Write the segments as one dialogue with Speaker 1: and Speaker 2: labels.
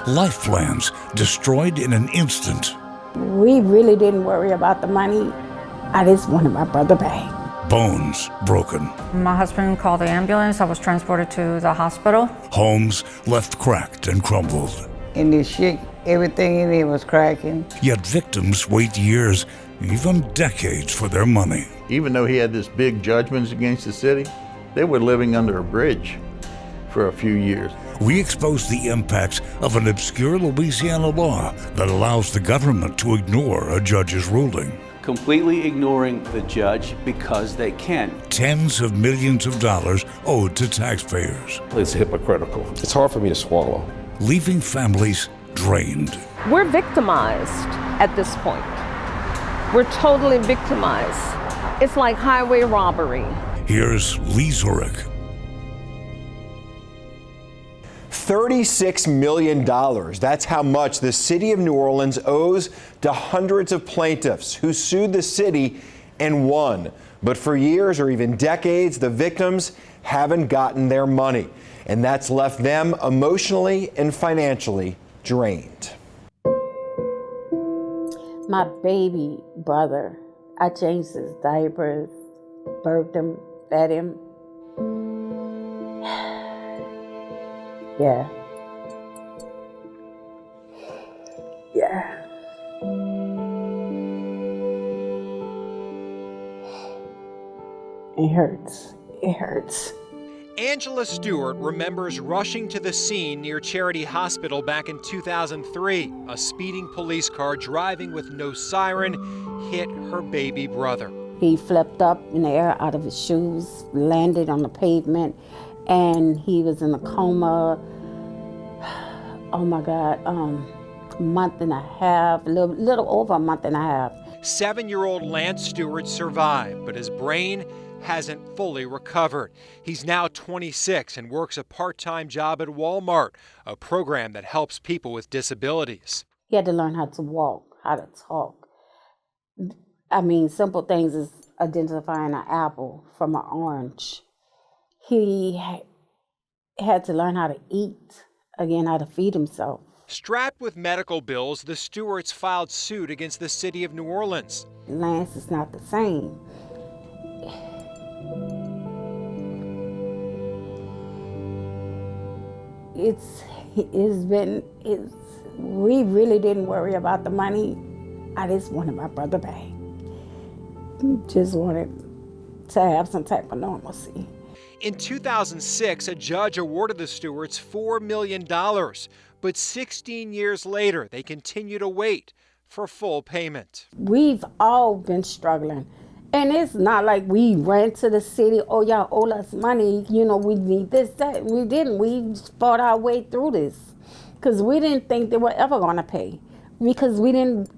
Speaker 1: life plans destroyed in an instant.
Speaker 2: We really didn't worry about the money. I just wanted my brother back.
Speaker 1: Bones broken.
Speaker 3: My husband called the ambulance. I was transported to the hospital.
Speaker 1: Homes left cracked and crumbled.
Speaker 4: In this shit, everything in it was cracking.
Speaker 1: Yet victims wait years, even decades for their money.
Speaker 5: Even though he had this big judgments against the city, they were living under a bridge for a few years.
Speaker 1: We expose the impacts of an obscure Louisiana law that allows the government to ignore a judge's ruling.
Speaker 6: Completely ignoring the judge because they can.
Speaker 1: Tens of millions of dollars owed to taxpayers.
Speaker 7: It's hypocritical.
Speaker 8: It's hard for me to swallow.
Speaker 1: Leaving families drained.
Speaker 9: We're victimized at this point. We're totally victimized. It's like highway robbery.
Speaker 1: Here's Lee Zurich.
Speaker 10: $36 million. That's how much the city of New Orleans owes to hundreds of plaintiffs who sued the city and won. But for years or even decades, the victims haven't gotten their money. And that's left them emotionally and financially drained.
Speaker 2: My baby brother, I changed his diapers, birthed him, fed him. Yeah. It hurts. It hurts.
Speaker 11: Angela Stewart remembers rushing to the scene near Charity Hospital back in 2003. A speeding police car driving with no siren hit her baby brother.
Speaker 2: He flipped up in the air out of his shoes, landed on the pavement, and he was in a coma. Oh my God, month and a half, a little over a month and a half.
Speaker 11: 7-year-old Lance Stewart survived, but his brain hasn't fully recovered. He's now 26 and works a part-time job at Walmart, a program that helps people with disabilities.
Speaker 2: He had to learn how to walk, how to talk. I mean, simple things is identifying an apple from an orange. He had to learn how to eat, again, how to feed himself.
Speaker 11: Strapped with medical bills, the Stewarts filed suit against the city of New Orleans.
Speaker 2: Lance is not the same. We really didn't worry about the money. I just wanted my brother back. Just wanted to have some type of normalcy.
Speaker 11: In 2006, a judge awarded the Stewarts $4 million, but 16 years later, they continue to wait for full payment.
Speaker 2: We've all been struggling. And it's not like we ran to the city, oh, y'all owe us money, you know, we need this, that. We didn't. We fought our way through this because we didn't think they were ever going to pay. Because we didn't,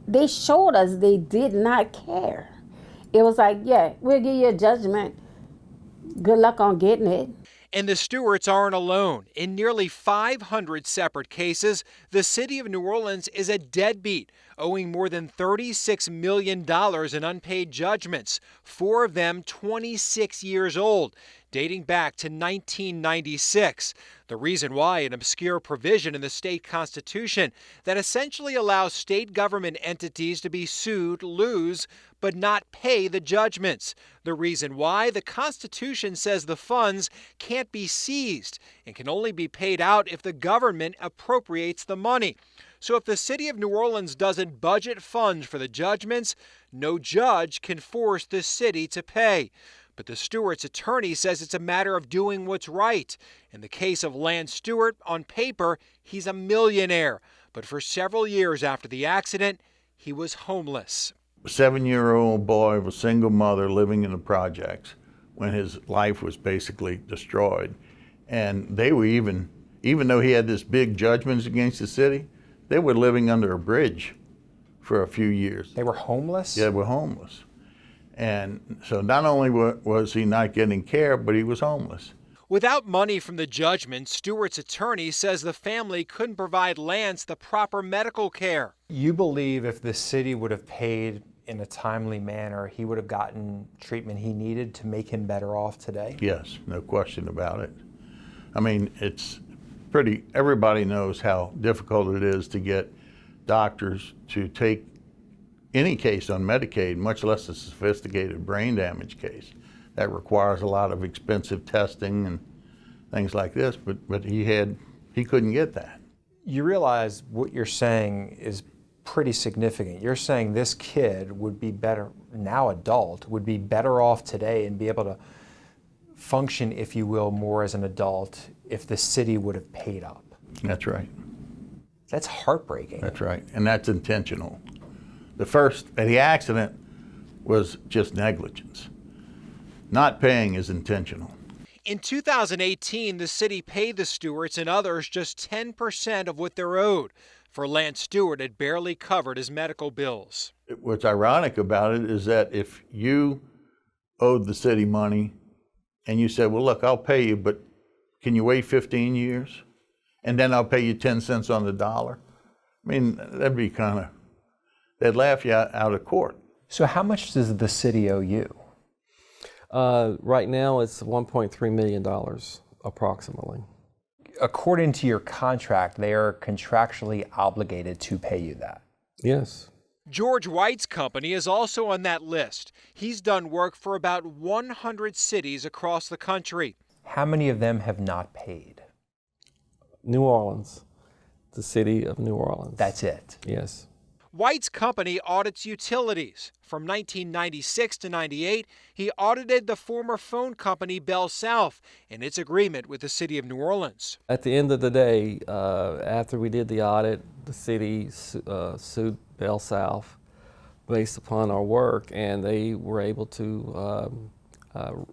Speaker 2: they showed us they did not care. It was like, yeah, we'll give you a judgment. Good luck on getting it.
Speaker 11: And the Stewarts aren't alone. In nearly 500 separate cases, the city of New Orleans is a deadbeat, owing more than $36 million in unpaid judgments, 4 of them 26 years old, dating back to 1996. The reason why: an obscure provision in the state constitution that essentially allows state government entities to be sued, lose, but not pay the judgments. The reason why: the Constitution says the funds can't be seized and can only be paid out if the government appropriates the money. So if the city of New Orleans doesn't budget funds for the judgments, no judge can force the city to pay. But the Stewart's attorney says it's a matter of doing what's right. In the case of Lance Stewart, on paper, he's a millionaire. But for several years after the accident, he was homeless.
Speaker 5: A 7-year-old boy of a single mother living in the projects when his life was basically destroyed. And they were even though he had this big judgments against the city, they were living under a bridge for a few years.
Speaker 10: They were homeless?
Speaker 5: Yeah, they were homeless. And so not only was he not getting care, but he was homeless.
Speaker 11: Without money from the judgment, Stewart's attorney says the family couldn't provide Lance the proper medical care.
Speaker 12: You believe if the city would have paid in a timely manner, he would have gotten treatment he needed to make him better off today?
Speaker 5: Yes, no question about it. I mean, it's everybody knows how difficult it is to get doctors to take any case on Medicaid, much less a sophisticated brain damage case. That requires a lot of expensive testing and things like this, but he couldn't get that.
Speaker 12: You realize what you're saying is pretty significant. You're saying this kid would be better, now adult, would be better off today and be able to function, if you will, more as an adult if the city would have paid up.
Speaker 5: That's right.
Speaker 12: That's heartbreaking.
Speaker 5: That's right, and that's intentional. The accident was just negligence. Not paying is intentional.
Speaker 11: In 2018, the city paid the Stewarts and others just 10% of what they're owed. For Lance Stewart, it barely covered his medical bills.
Speaker 5: What's ironic about it is that if you owed the city money and you said, well, look, I'll pay you, but can you wait 15 years? And then I'll pay you 10 cents on the dollar. I mean, that'd be they'd laugh you out of court.
Speaker 12: So how much does the city owe you?
Speaker 7: Right now, it's $1.3 million, approximately.
Speaker 12: According to your contract, they are contractually obligated to pay you that.
Speaker 7: Yes.
Speaker 11: George White's company is also on that list. He's done work for about 100 cities across the country.
Speaker 12: How many of them have not paid?
Speaker 7: New Orleans, the city of New Orleans.
Speaker 12: That's it?
Speaker 7: Yes.
Speaker 11: White's company audits utilities. From 1996 to 98, he audited the former phone company Bell South and its agreement with the city of New Orleans.
Speaker 7: At the end of the day, after we did the audit, the city sued Bell South based upon our work, and they were able to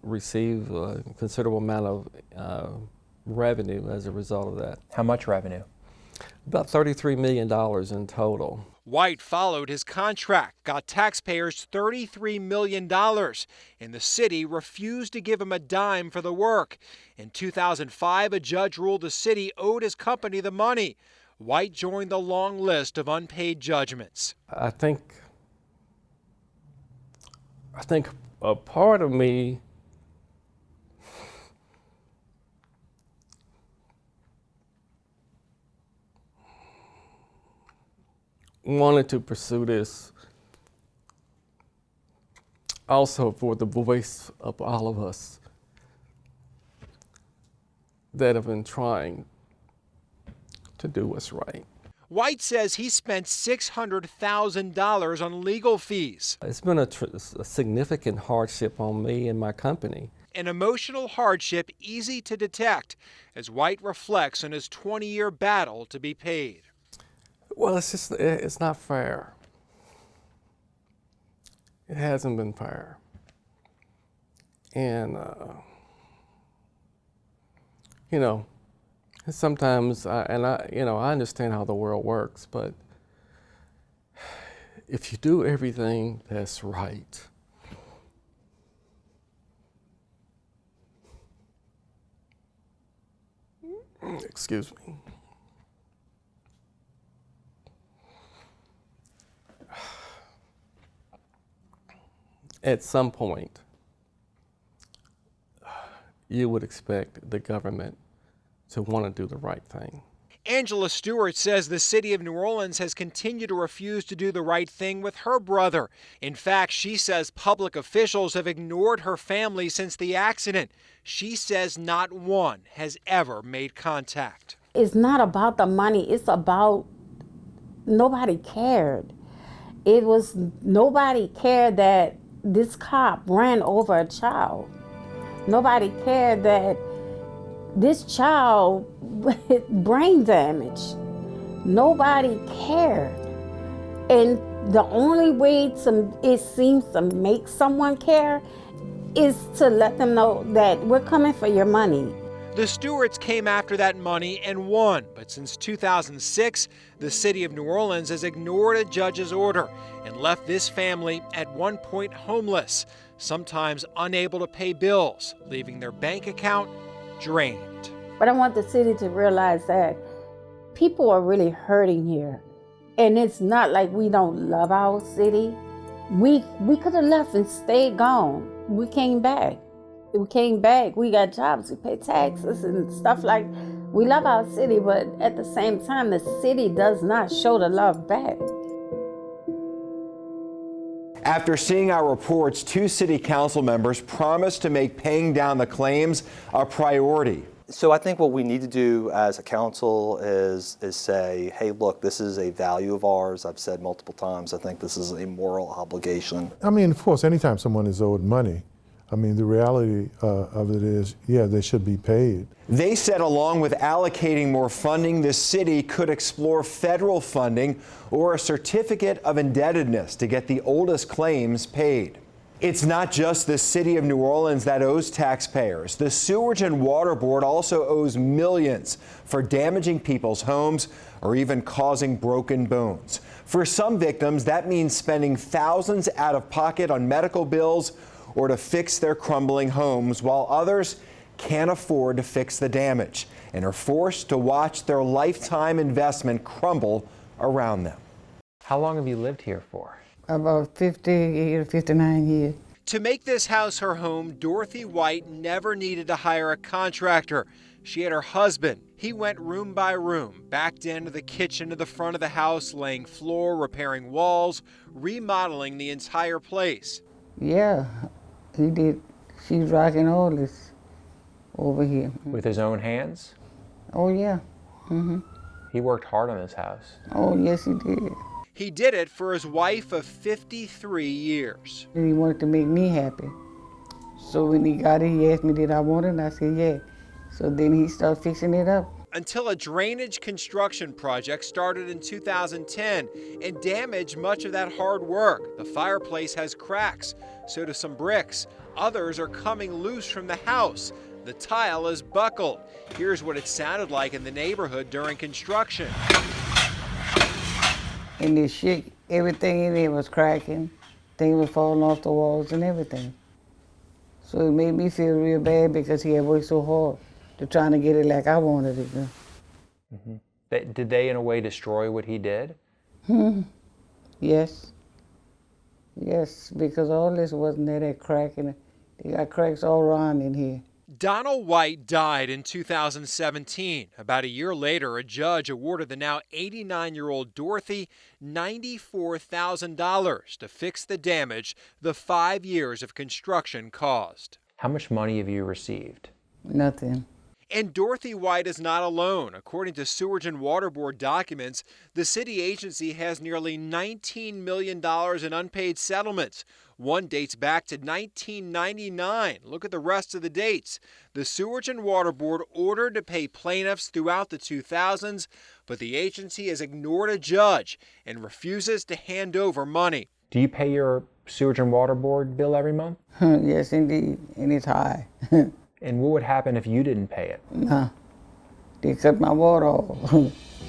Speaker 7: receive a considerable amount of revenue as a result of that.
Speaker 12: How much revenue?
Speaker 7: About $33 million in total.
Speaker 11: White followed his contract, got taxpayers $33 million, and the city refused to give him a dime for the work. In 2005, a judge ruled the city owed his company the money. White joined the long list of unpaid judgments.
Speaker 7: I think a part of me wanted to pursue this also for the voice of all of us that have been trying to do what's right.
Speaker 11: White says he spent $600,000 on legal fees.
Speaker 7: It's been a significant hardship on me and my company.
Speaker 11: An emotional hardship easy to detect as White reflects on his 20-year battle to be paid.
Speaker 7: Well, it's not fair. It hasn't been fair. And, sometimes, I understand how the world works, but if you do everything that's right, excuse me. At some point, you would expect the government to want to do the right thing.
Speaker 11: Angela Stewart says the city of New Orleans has continued to refuse to do the right thing with her brother. In fact, she says public officials have ignored her family since the accident. She says not one has ever made contact.
Speaker 2: It's not about the money. It's about nobody cared. Nobody cared that this cop ran over a child. Nobody cared that this child with brain damage. Nobody cared. And the only way it seems to make someone care is to let them know that we're coming for your money.
Speaker 11: The Stewarts came after that money and won, but since 2006, the city of New Orleans has ignored a judge's order and left this family at one point homeless, sometimes unable to pay bills, leaving their bank account drained.
Speaker 2: But I want the city to realize that people are really hurting here. And it's not like we don't love our city. We could have left and stayed gone. We came back. We got jobs, we pay taxes and stuff like We love our city, but at the same time, the city does not show the love back.
Speaker 10: After seeing our reports, 2 city council members promised to make paying down the claims a priority.
Speaker 8: So I think what we need to do as a council is say, hey, look, this is a value of ours. I've said multiple times, I think this is a moral obligation.
Speaker 13: I mean, of course, anytime someone is owed money, I mean, the reality of it is, yeah, they should be paid.
Speaker 10: They said along with allocating more funding, the city could explore federal funding or a certificate of indebtedness to get the oldest claims paid. It's not just the city of New Orleans that owes taxpayers. The Sewerage and Water Board also owes millions for damaging people's homes or even causing broken bones. For some victims, that means spending thousands out of pocket on medical bills or to fix their crumbling homes, while others can't afford to fix the damage and are forced to watch their lifetime investment crumble around them.
Speaker 12: How long have you lived here for?
Speaker 4: About 50 years, 59 years.
Speaker 11: To make this house her home, Dorothy White never needed to hire a contractor. She had her husband. He went room by room, backed into the kitchen to the front of the house, laying floor, repairing walls, remodeling the entire place.
Speaker 4: Yeah, he did. She's rocking all this over here.
Speaker 12: With his own hands?
Speaker 4: Oh, yeah.
Speaker 12: He worked hard on this house.
Speaker 4: Oh, yes, he did.
Speaker 11: He did it for his wife of 53 years.
Speaker 4: He wanted to make me happy. So when he got it, he asked me, did I want it? And I said, yeah. So then he started fixing it up.
Speaker 11: Until a drainage construction project started in 2010 and damaged much of that hard work. The fireplace has cracks, so do some bricks. Others are coming loose from the house. The tile is buckled. Here's what it sounded like in the neighborhood during construction.
Speaker 4: And the shit, everything in there was cracking. Things was falling off the walls and everything. So it made me feel real bad because he had worked so hard to trying to get it like I wanted it to.
Speaker 12: Did they, in a way, destroy what he did?
Speaker 4: Yes. Yes, because all this wasn't there, that cracking. They got cracks all around in here.
Speaker 11: Donald White died in 2017. About a year later, a judge awarded the now 89-year-old Dorothy $94,000 to fix the damage the 5 years of construction caused.
Speaker 12: How much money have you received?
Speaker 4: Nothing.
Speaker 11: And Dorothy White is not alone. According to Sewerage and Water Board documents, the city agency has nearly $19 million in unpaid settlements. One dates back to 1999. Look at the rest of the dates. The Sewerage and Water Board ordered to pay plaintiffs throughout the 2000s, but the agency has ignored a judge and refuses to hand over money.
Speaker 12: Do you pay your Sewerage and Water Board bill every month?
Speaker 4: Yes, indeed, and it's high.
Speaker 12: And what would happen if you didn't pay it?
Speaker 4: Nah, they cut my water off.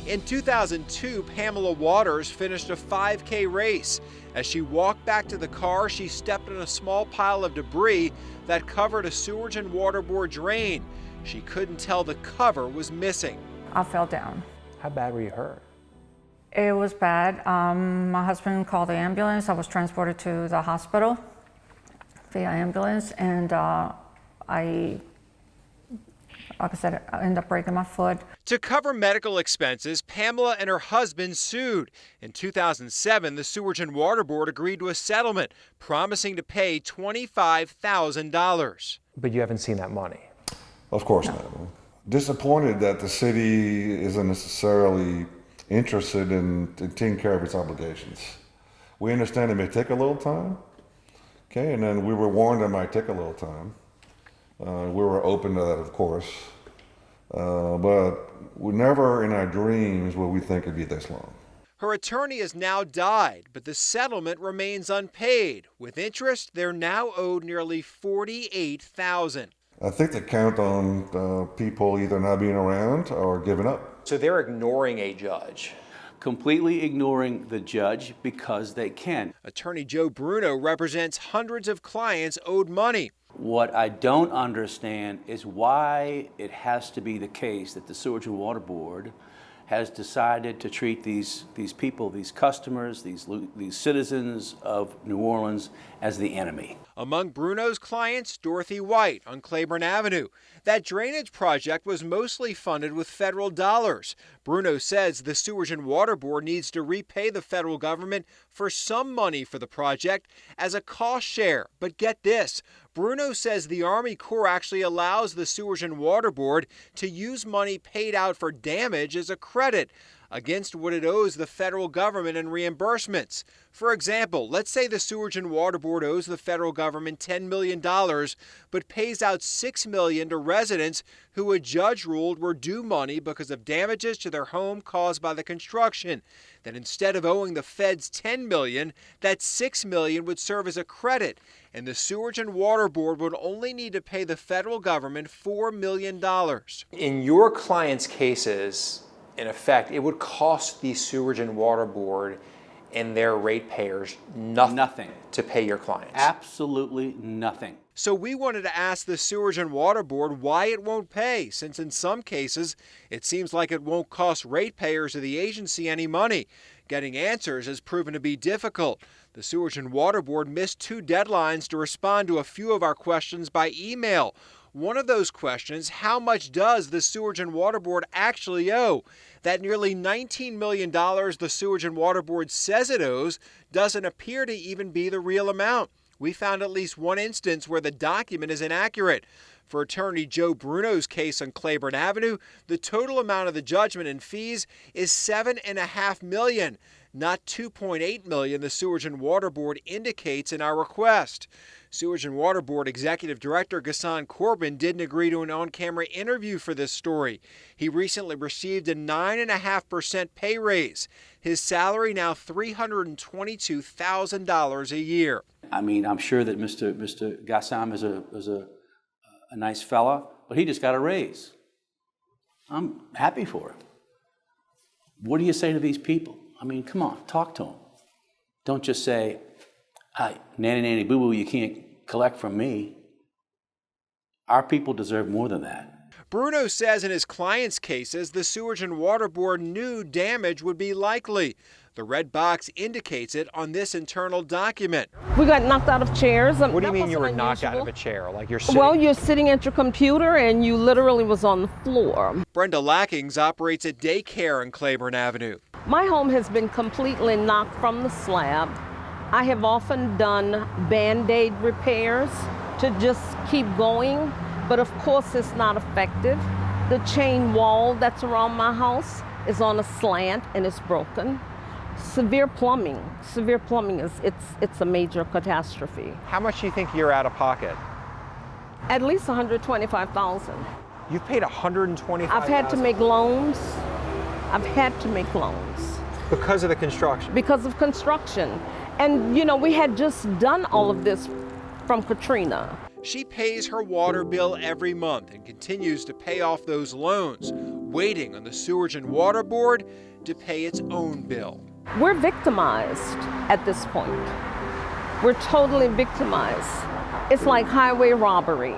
Speaker 11: In 2002, Pamela Waters finished a 5K race. As she walked back to the car, she stepped on a small pile of debris that covered a Sewerage and Water Board drain. She couldn't tell the cover was missing.
Speaker 3: I fell down.
Speaker 12: How bad were you hurt?
Speaker 3: It was bad. My husband called the ambulance. I was transported to the hospital via ambulance, and like I said, I ended up breaking my foot.
Speaker 11: To cover medical expenses, Pamela and her husband sued. In 2007, the Sewerage and Water Board agreed to a settlement, promising to pay $25,000.
Speaker 12: But you haven't seen that money?
Speaker 14: Of course not. Disappointed that the city isn't necessarily interested in taking care of its obligations. We understand it may take a little time, okay, and then we were warned it might take a little time. We were open to that, of course, but we never in our dreams would we think it'd be this long.
Speaker 11: Her attorney has now died, but the settlement remains unpaid. With interest, they're now owed nearly $48,000.
Speaker 14: I think they count on people either not being around or giving up.
Speaker 12: So they're ignoring a judge.
Speaker 6: Completely ignoring the judge because they can.
Speaker 11: Attorney Joe Bruno represents hundreds of clients owed money.
Speaker 6: What I don't understand is why it has to be the case that the Sewerage and Water Board has decided to treat these people, these customers, these citizens of New Orleans as the enemy.
Speaker 11: Among Bruno's clients, Dorothy White on Claiborne Avenue. That drainage project was mostly funded with federal dollars. Bruno says the Sewerage and Water Board needs to repay the federal government for some money for the project as a cost share. But get this, Bruno says the Army Corps actually allows the Sewerage and Water Board to use money paid out for damage as a credit against what it owes the federal government in reimbursements. For example, let's say the Sewerage and Water Board owes the federal government $10 million, but pays out $6 million to residents who a judge ruled were due money because of damages to their home caused by the construction. Then instead of owing the feds $10 million, that $6 million would serve as a credit, and the Sewerage and Water Board would only need to pay the federal government $4 million.
Speaker 12: In your clients' cases, in effect, it would cost the Sewerage and Water Board and their ratepayers nothing to pay your clients.
Speaker 6: Absolutely nothing.
Speaker 11: So we wanted to ask the Sewerage and Water Board why it won't pay, since in some cases it seems like it won't cost ratepayers of the agency any money. Getting answers has proven to be difficult. The Sewerage and Water Board missed 2 deadlines to respond to a few of our questions by email. One of those questions, how much does the Sewerage and Water Board actually owe? That nearly $19 million the Sewerage and Water Board says it owes doesn't appear to even be the real amount. We found at least one instance where the document is inaccurate. For attorney Joe Bruno's case on Claiborne Avenue, the total amount of the judgment and fees is $7.5 million, not $2.8 million the Sewerage and Water Board indicates in our request. Sewerage and Water Board Executive Director Ghassan Corbin didn't agree to an on-camera interview for this story. He recently received a 9.5% pay raise. His salary now $322,000 a year.
Speaker 6: I mean, I'm sure that Mr. Ghassan is a nice fella, but he just got a raise. I'm happy for him. What do you say to these people? I mean, come on, talk to them. Don't just say, "Hi, nanny, nanny, boo-boo, you can't collect from me." Our people deserve more than that.
Speaker 11: Bruno says in his clients' cases, the Sewerage and Water Board knew damage would be likely. The red box indicates it on this internal document.
Speaker 9: We got knocked out of chairs.
Speaker 12: What do you mean you were knocked out of a chair? Like you're sitting?
Speaker 9: Well, you're sitting at your computer and you literally was on the floor.
Speaker 11: Brenda Lackings operates a daycare on Claiborne Avenue.
Speaker 9: My home has been completely knocked from the slab. I have often done Band-Aid repairs to just keep going, but of course it's not effective. The chain wall that's around my house is on a slant and it's broken. Severe plumbing is it's a major catastrophe.
Speaker 12: How much do you think you're out of pocket?
Speaker 9: At least $125,000.
Speaker 12: You've paid $125,000?
Speaker 9: I've had to make loans.
Speaker 12: Because of the construction?
Speaker 9: Because of construction. And you know, we had just done all of this from Katrina.
Speaker 11: She pays her water bill every month and continues to pay off those loans, waiting on the Sewerage and Water Board to pay its own bill.
Speaker 9: We're victimized at this point. We're totally victimized. It's like highway robbery,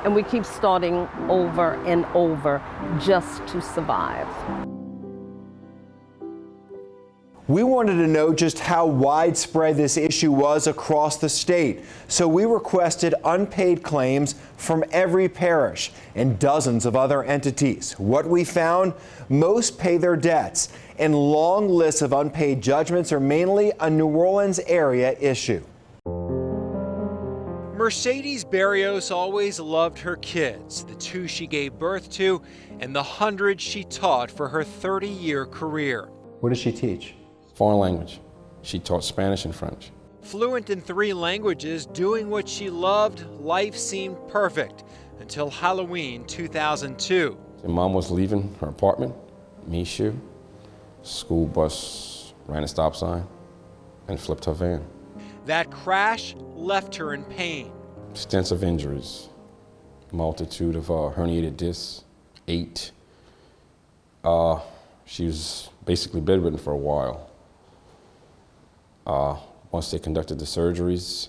Speaker 9: and we keep starting over and over just to survive.
Speaker 10: We wanted to know just how widespread this issue was across the state, so we requested unpaid claims from every parish and dozens of other entities. What we found, most pay their debts, and long lists of unpaid judgments are mainly a New Orleans area issue.
Speaker 11: Mercedes Barrios always loved her kids, the 2 she gave birth to and the 100 she taught for her 30-year career.
Speaker 12: What does she teach?
Speaker 15: Foreign language. She taught Spanish and French.
Speaker 11: Fluent in 3 languages, doing what she loved, life seemed perfect until Halloween 2002.
Speaker 15: Mom was leaving her apartment, me shoe. School bus ran a stop sign and flipped her van.
Speaker 11: That crash left her in pain.
Speaker 15: Extensive injuries, multitude of herniated discs, 8. She was basically bedridden for a while. Once they conducted the surgeries,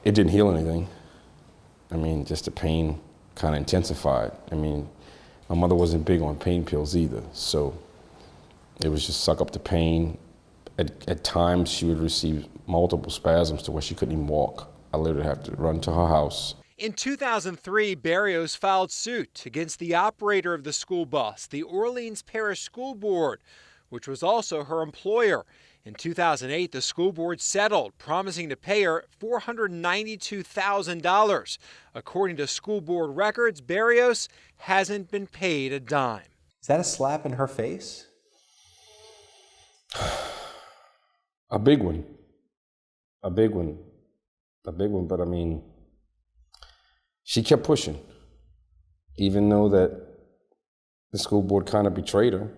Speaker 15: it didn't heal anything. I mean, just the pain kind of intensified. I mean, My mother wasn't big on pain pills either, so it was just suck up the pain. At times, she would receive multiple spasms to where she couldn't even walk. I literally had to run to her house.
Speaker 11: In 2003, Barrios filed suit against the operator of the school bus, the Orleans Parish School Board, which was also her employer. In 2008, the school board settled, promising to pay her $492,000. According to school board records, Barrios hasn't been paid a dime.
Speaker 12: Is that a slap in her face?
Speaker 15: A big one. A big one. A big one, but I mean, she kept pushing. Even though that the school board kind of betrayed her,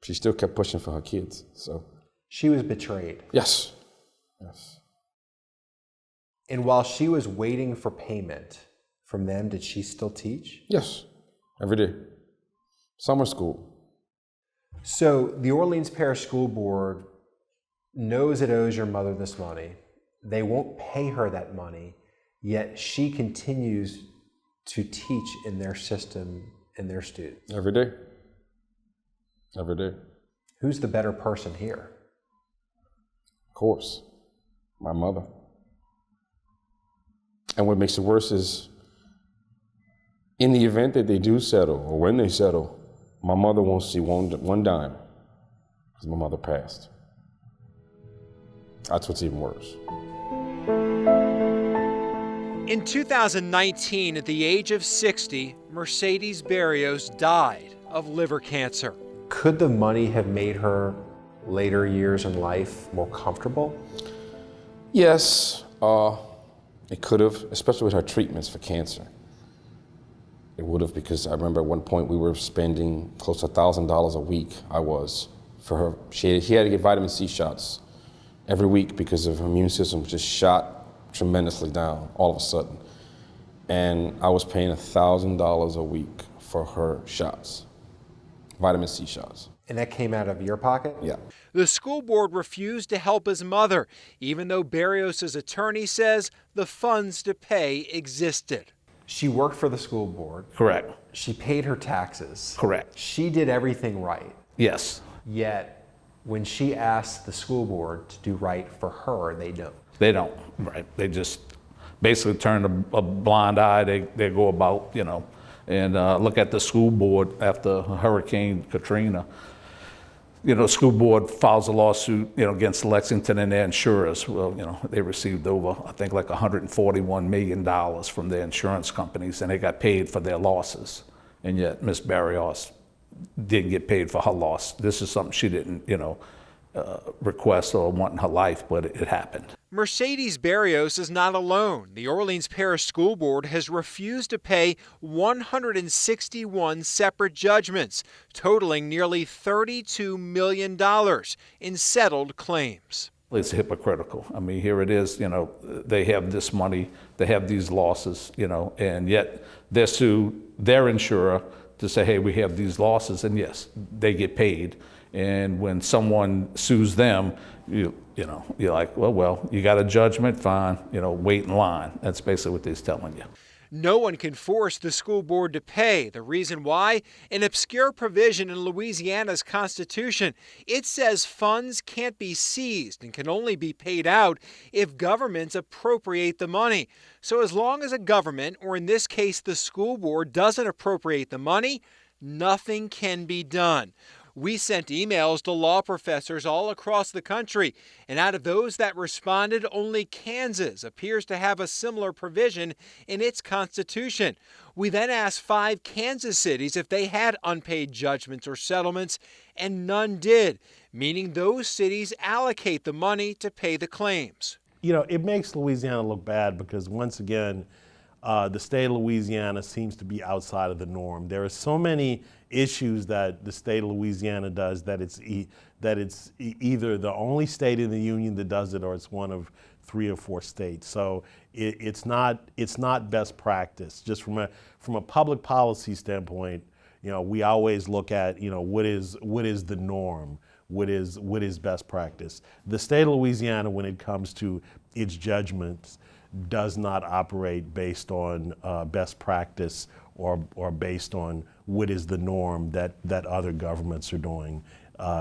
Speaker 15: she still kept pushing for her kids, so.
Speaker 12: She was betrayed.
Speaker 15: Yes, yes.
Speaker 12: And while she was waiting for payment from them, did she still teach?
Speaker 15: Yes, every day. Summer school.
Speaker 12: So the Orleans Parish School Board knows it owes your mother this money. They won't pay her that money, yet she continues to teach in their system and their students.
Speaker 15: Every day. Every day.
Speaker 12: Who's the better person here?
Speaker 15: Of course, my mother. And what makes it worse is, in the event that they do settle, or when they settle, my mother won't see one dime, because my mother passed. That's what's even worse.
Speaker 11: In 2019, at the age of 60, Mercedes Barrios died of liver cancer.
Speaker 12: Could the money have made her later years in life more comfortable?
Speaker 15: Yes, it could have, especially with her treatments for cancer. It would have, because I remember at one point we were spending close to $1,000 a week, for her. She had to get vitamin C shots every week because of her immune system just shot tremendously down all of a sudden. And I was paying $1,000 a week for her shots, vitamin C shots.
Speaker 12: And that came out of your pocket?
Speaker 15: Yeah.
Speaker 11: The school board refused to help his mother, even though Barrios' attorney says the funds to pay existed.
Speaker 12: She worked for the school board.
Speaker 16: Correct.
Speaker 12: She paid her taxes.
Speaker 16: Correct.
Speaker 12: She did everything right.
Speaker 16: Yes.
Speaker 12: Yet, when she asked the school board to do right for her, they don't.
Speaker 16: They don't, right. They just basically turn a blind eye. They go about, and look at the school board after Hurricane Katrina. The school board files a lawsuit, against Lexington and their insurers. Well, they received over, I think, like $141 million from their insurance companies, and they got paid for their losses. And yet, Miss Barrios didn't get paid for her loss. This is something she didn't, request or want in her life, but it happened.
Speaker 11: Mercedes Barrios is not alone. The Orleans Parish School Board has refused to pay 161 separate judgments, totaling nearly $32 million in settled claims.
Speaker 16: It's hypocritical. I mean, here it is, they have this money, they have these losses, and yet they sue their insurer to say, hey, we have these losses, and yes, they get paid. And when someone sues them, you're like, well, you got a judgment, fine, wait in line. That's basically what they're telling you.
Speaker 11: No one can force the school board to pay. The reason why? An obscure provision in Louisiana's Constitution. It says funds can't be seized and can only be paid out if governments appropriate the money. So as long as a government, or in this case the school board, doesn't appropriate the money, nothing can be done. We sent emails to law professors all across the country, and out of those that responded, only Kansas appears to have a similar provision in its constitution. We then asked 5 Kansas cities if they had unpaid judgments or settlements, and none did, meaning those cities allocate the money to pay the claims.
Speaker 17: It makes Louisiana look bad because, once again, the state of Louisiana seems to be outside of the norm. There are so many issues that the state of Louisiana does that it's either the only state in the union that does it, or it's one of 3 or 4 states. So it's not best practice. Just from a public policy standpoint, we always look at what is the norm, what is best practice. The state of Louisiana, when it comes to its judgments, does not operate based on best practice or based on what is the norm that other governments are doing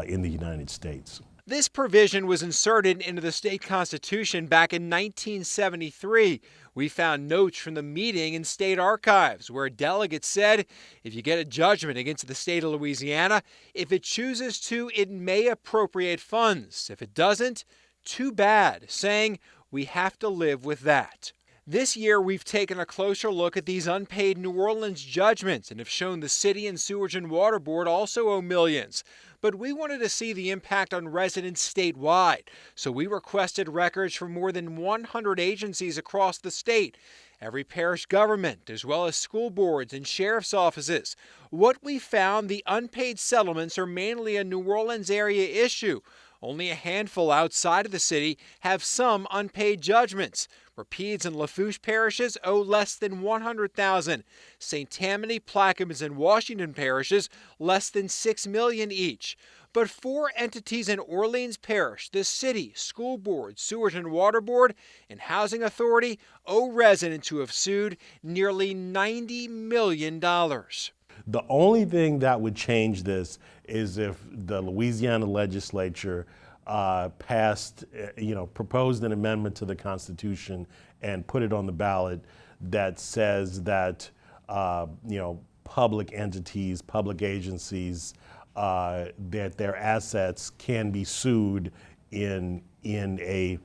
Speaker 17: in the United States.
Speaker 11: This provision was inserted into the state constitution back in 1973. We found notes from the meeting in state archives where a delegate said, if you get a judgment against the state of Louisiana, if it chooses to, it may appropriate funds. If it doesn't, too bad, saying we have to live with that. This year, we've taken a closer look at these unpaid New Orleans judgments and have shown the city and Sewerage and Water Board also owe millions. But we wanted to see the impact on residents statewide, so we requested records from more than 100 agencies across the state, every parish government, as well as school boards and sheriff's offices. What we found, the unpaid settlements are mainly a New Orleans area issue. Only a handful outside of the city have some unpaid judgments. Rapides and Lafourche parishes owe less than $100,000. St. Tammany, Plaquemines, and Washington parishes less than $6 million each. But 4 entities in Orleans Parish, the city, school board, Sewerage and Water Board, and Housing Authority, owe residents who have sued nearly $90 million.
Speaker 17: The only thing that would change this is if the Louisiana legislature proposed an amendment to the Constitution and put it on the ballot that says that, public entities, public agencies, that their assets can be sued in a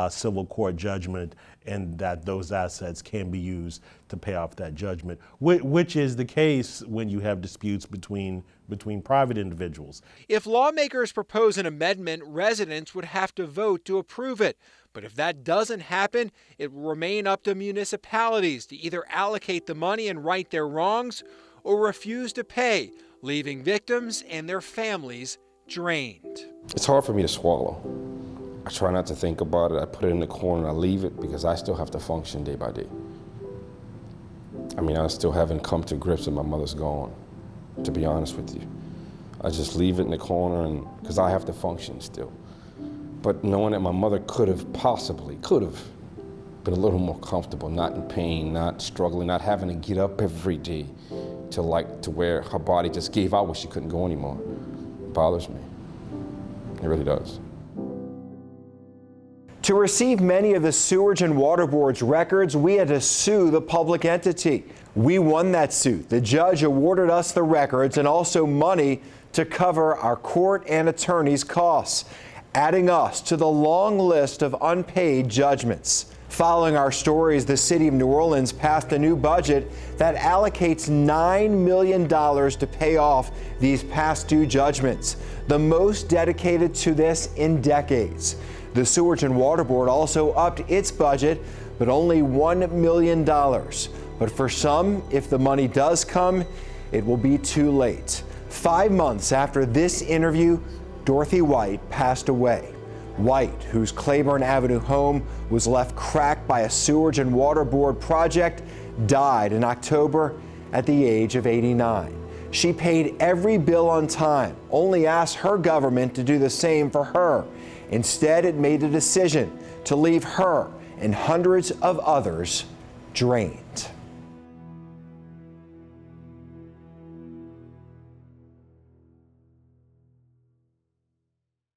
Speaker 17: civil court judgment, and that those assets can be used to pay off that judgment, which is the case when you have disputes between private individuals.
Speaker 11: If lawmakers propose an amendment, residents would have to vote to approve it. But if that doesn't happen, it will remain up to municipalities to either allocate the money and right their wrongs or refuse to pay, leaving victims and their families drained.
Speaker 15: It's hard for me to swallow. I try not to think about it. I put it in the corner and I leave it because I still have to function day by day. I mean, I still haven't come to grips with my mother's gone, to be honest with you. I just leave it in the corner because I have to function still. But knowing that my mother could have been a little more comfortable, not in pain, not struggling, not having to get up every day to where her body just gave out where she couldn't go anymore, it bothers me. It really does.
Speaker 10: To receive many of the Sewerage and Water Board's records, we had to sue the public entity. We won that suit. The judge awarded us the records and also money to cover our court and attorney's costs, adding us to the long list of unpaid judgments. Following our stories, the City of New Orleans passed a new budget that allocates $9 million to pay off these past due judgments, the most dedicated to this in decades. The Sewerage and Water Board also upped its budget, but only $1 million. But for some, if the money does come, it will be too late. 5 months after this interview, Dorothy White passed away. White, whose Claiborne Avenue home was left cracked by a Sewerage and Water Board project, died in October at the age of 89. She paid every bill on time, only asked her government to do the same for her. Instead, it made a decision to leave her and hundreds of others drained.